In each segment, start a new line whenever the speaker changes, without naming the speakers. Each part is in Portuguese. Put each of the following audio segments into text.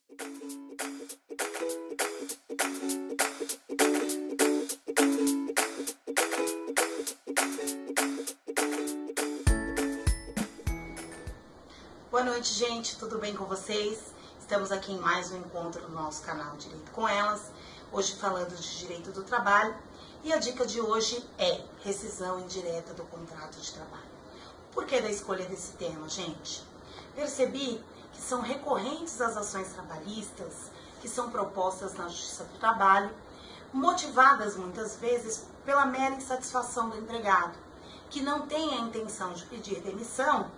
Boa noite, gente, tudo bem com vocês? Estamos aqui em mais um encontro no nosso canal Direito com Elas, hoje falando de direito do trabalho, e a dica de hoje é rescisão indireta do contrato de trabalho. Por que da escolha desse tema, gente? Percebi que são recorrentes as ações trabalhistas que são propostas na Justiça do Trabalho, motivadas muitas vezes pela mera insatisfação do empregado, que não tem a intenção de pedir demissão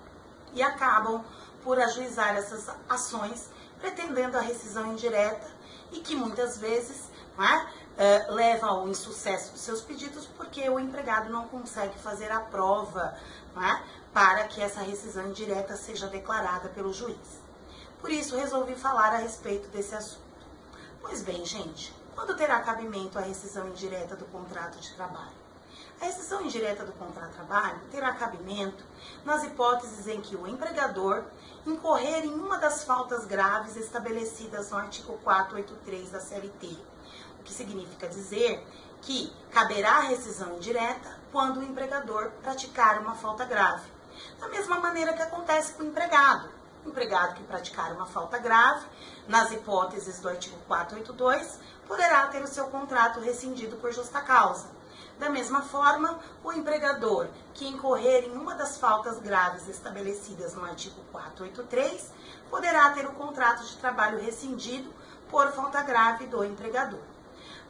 e acabam por ajuizar essas ações pretendendo a rescisão indireta e que muitas vezes leva ao insucesso dos seus pedidos porque o empregado não consegue fazer a prova para que essa rescisão indireta seja declarada pelo juiz. Por isso resolvi falar a respeito desse assunto. Pois bem, gente, quando terá cabimento a rescisão indireta do contrato de trabalho? A rescisão indireta do contrato de trabalho terá cabimento nas hipóteses em que o empregador incorrer em uma das faltas graves estabelecidas no artigo 483 da CLT, o que significa dizer que caberá a rescisão indireta quando o empregador praticar uma falta grave. Da mesma maneira que acontece com o empregado. O empregado que praticar uma falta grave, nas hipóteses do artigo 482, poderá ter o seu contrato rescindido por justa causa. Da mesma forma, o empregador que incorrer em uma das faltas graves estabelecidas no artigo 483 poderá ter o contrato de trabalho rescindido por falta grave do empregador.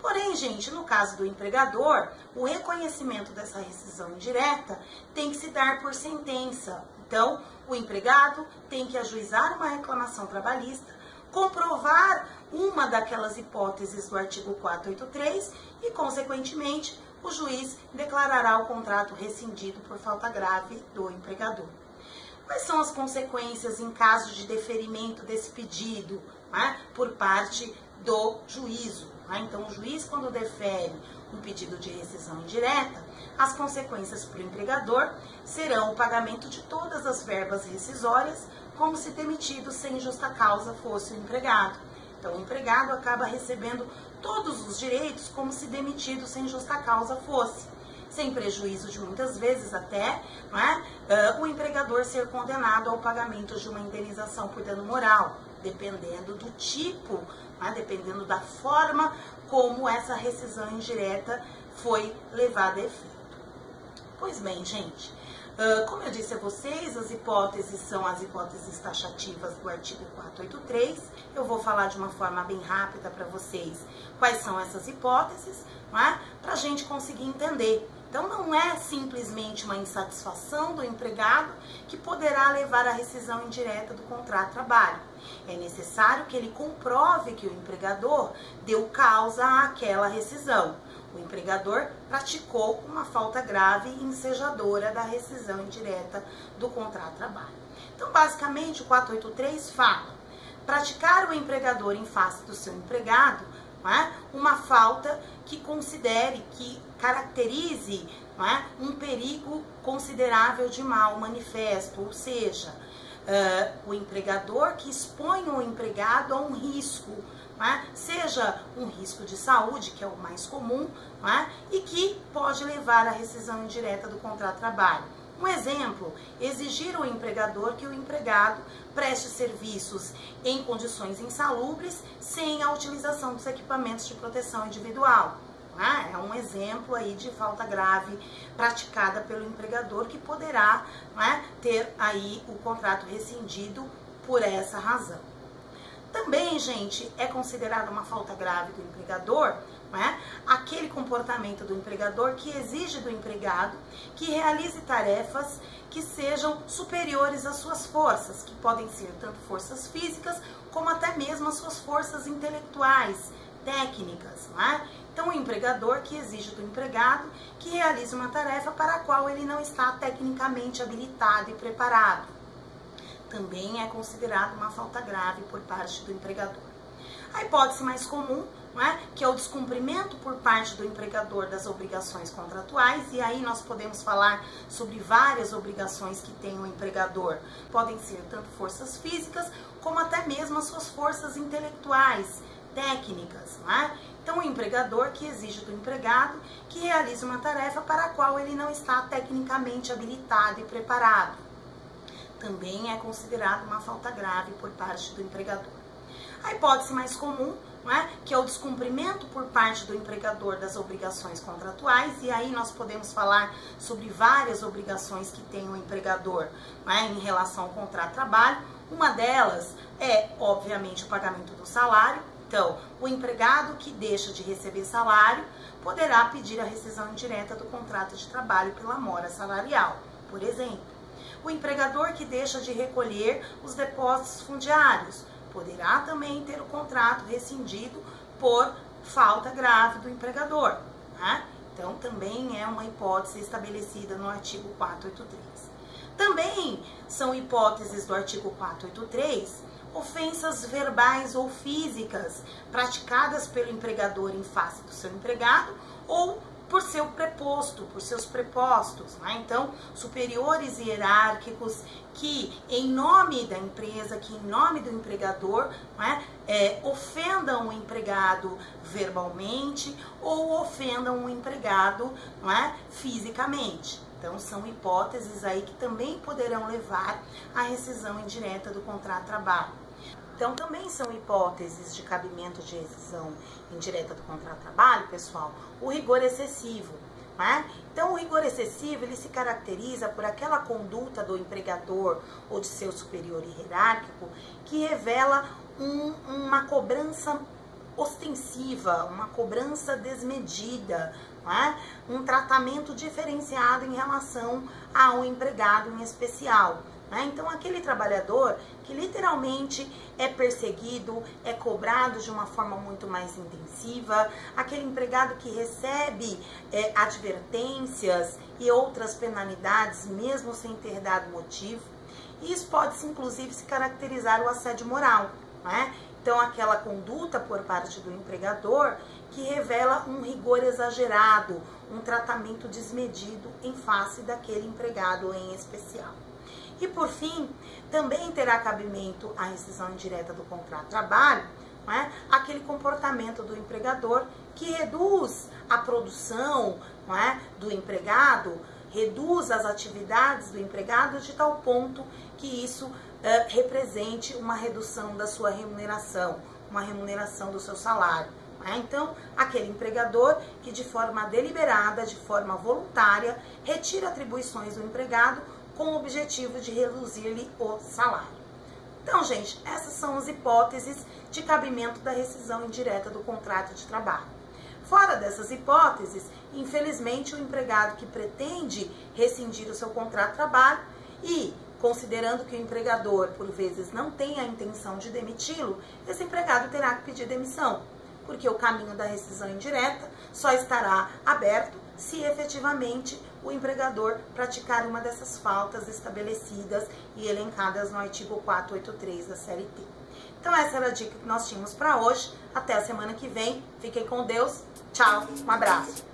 Porém, gente, no caso do empregador, o reconhecimento dessa rescisão indireta tem que se dar por sentença. Então, o empregado tem que ajuizar uma reclamação trabalhista, comprovar uma daquelas hipóteses do artigo 483 e, consequentemente, o juiz declarará o contrato rescindido por falta grave do empregador. Quais são as consequências em caso de deferimento desse pedido por parte do juízo? Então, o juiz, quando defere um pedido de rescisão indireta, as consequências para o empregador serão o pagamento de todas as verbas rescisórias, como se demitido sem justa causa fosse o empregado. Então, o empregado acaba recebendo todos os direitos como se demitido sem justa causa fosse, sem prejuízo de muitas vezes até o empregador ser condenado ao pagamento de uma indenização por dano moral, dependendo do tipo, dependendo da forma como essa rescisão indireta foi levada a efeito. Pois bem, gente, como eu disse a vocês, as hipóteses são as hipóteses taxativas do artigo 483. Eu vou falar de uma forma bem rápida para vocês quais são essas hipóteses, para a gente conseguir entender. Então, não é simplesmente uma insatisfação do empregado que poderá levar à rescisão indireta do contrato de trabalho. É necessário que ele comprove que o empregador deu causa àquela rescisão. O empregador praticou uma falta grave e ensejadora da rescisão indireta do contrato de trabalho. Então, basicamente, o 483 fala: praticar o empregador em face do seu empregado uma falta que considere, que caracterize um perigo considerável de mal manifesto, ou seja, o empregador que expõe o empregado a um risco, seja um risco de saúde, que é o mais comum, e que pode levar à rescisão indireta do contrato de trabalho. Um exemplo, exigir ao empregador que o empregado preste serviços em condições insalubres sem a utilização dos equipamentos de proteção individual. É um exemplo aí de falta grave praticada pelo empregador que poderá ter aí o contrato rescindido por essa razão. Também, gente, é considerada uma falta grave do empregador aquele comportamento do empregador que exige do empregado que realize tarefas que sejam superiores às suas forças, que podem ser tanto forças físicas como até mesmo as suas forças intelectuais, técnicas. Então, o empregador que exige do empregado que realize uma tarefa para a qual ele não está tecnicamente habilitado e preparado. Também é considerado uma falta grave por parte do empregador. A hipótese mais comum não é? Que é o descumprimento por parte do empregador das obrigações contratuais, e aí nós podemos falar sobre várias obrigações que tem o empregador. Podem ser tanto forças físicas, como até mesmo as suas forças intelectuais, técnicas, não é? Então, o empregador que exige do empregado que realize uma tarefa para a qual ele não está tecnicamente habilitado e preparado, também é considerado uma falta grave por parte do empregador. A hipótese mais comum, não é? Que é o descumprimento por parte do empregador das obrigações contratuais, e aí nós podemos falar sobre várias obrigações que tem o empregador, não é? Em relação ao contrato de trabalho. Uma delas é, obviamente, o pagamento do salário. Então, o empregado que deixa de receber salário poderá pedir a rescisão indireta do contrato de trabalho pela mora salarial, por exemplo. O empregador que deixa de recolher os depósitos fundiários poderá também ter o contrato rescindido por falta grave do empregador, né? Então, também é uma hipótese estabelecida no artigo 483. Também são hipóteses do artigo 483 ofensas verbais ou físicas praticadas pelo empregador em face do seu empregado ou por seu preposto, por seus prepostos, né? Então, superiores hierárquicos que, em nome da empresa, que em nome do empregador, né, ofendam o empregado verbalmente ou ofendam o empregado, né, fisicamente. Então, são hipóteses aí que também poderão levar à rescisão indireta do contrato de trabalho. Então, também são hipóteses de cabimento de rescisão indireta do contrato de trabalho, pessoal, o rigor excessivo, né? Então, o rigor excessivo, ele se caracteriza por aquela conduta do empregador ou de seu superior hierárquico que revela uma cobrança ostensiva, uma cobrança desmedida, não é? Um tratamento diferenciado em relação ao empregado em especial. Então, aquele trabalhador que literalmente é perseguido, é cobrado de uma forma muito mais intensiva, aquele empregado que recebe advertências e outras penalidades, mesmo sem ter dado motivo. E isso pode, inclusive, se caracterizar o assédio moral, né? Então, aquela conduta por parte do empregador que revela um rigor exagerado, um tratamento desmedido em face daquele empregado em especial. E, por fim, também terá cabimento a rescisão indireta do contrato de trabalho, não é? Aquele comportamento do empregador que reduz a produção, não é, do empregado, reduz as atividades do empregado de tal ponto que isso represente uma redução da sua remuneração, uma remuneração do seu salário. Então, aquele empregador que de forma deliberada, de forma voluntária, retira atribuições do empregado com o objetivo de reduzir-lhe o salário. Então, gente, essas são as hipóteses de cabimento da rescisão indireta do contrato de trabalho. Fora dessas hipóteses, infelizmente, o empregado que pretende rescindir o seu contrato de trabalho e, considerando que o empregador, por vezes, não tem a intenção de demiti-lo, esse empregado terá que pedir demissão, porque o caminho da rescisão indireta só estará aberto se efetivamente o empregador praticar uma dessas faltas estabelecidas e elencadas no artigo 483 da CLT. Então, essa era a dica que nós tínhamos para hoje. Até a semana que vem. Fiquem com Deus. Tchau. Um abraço.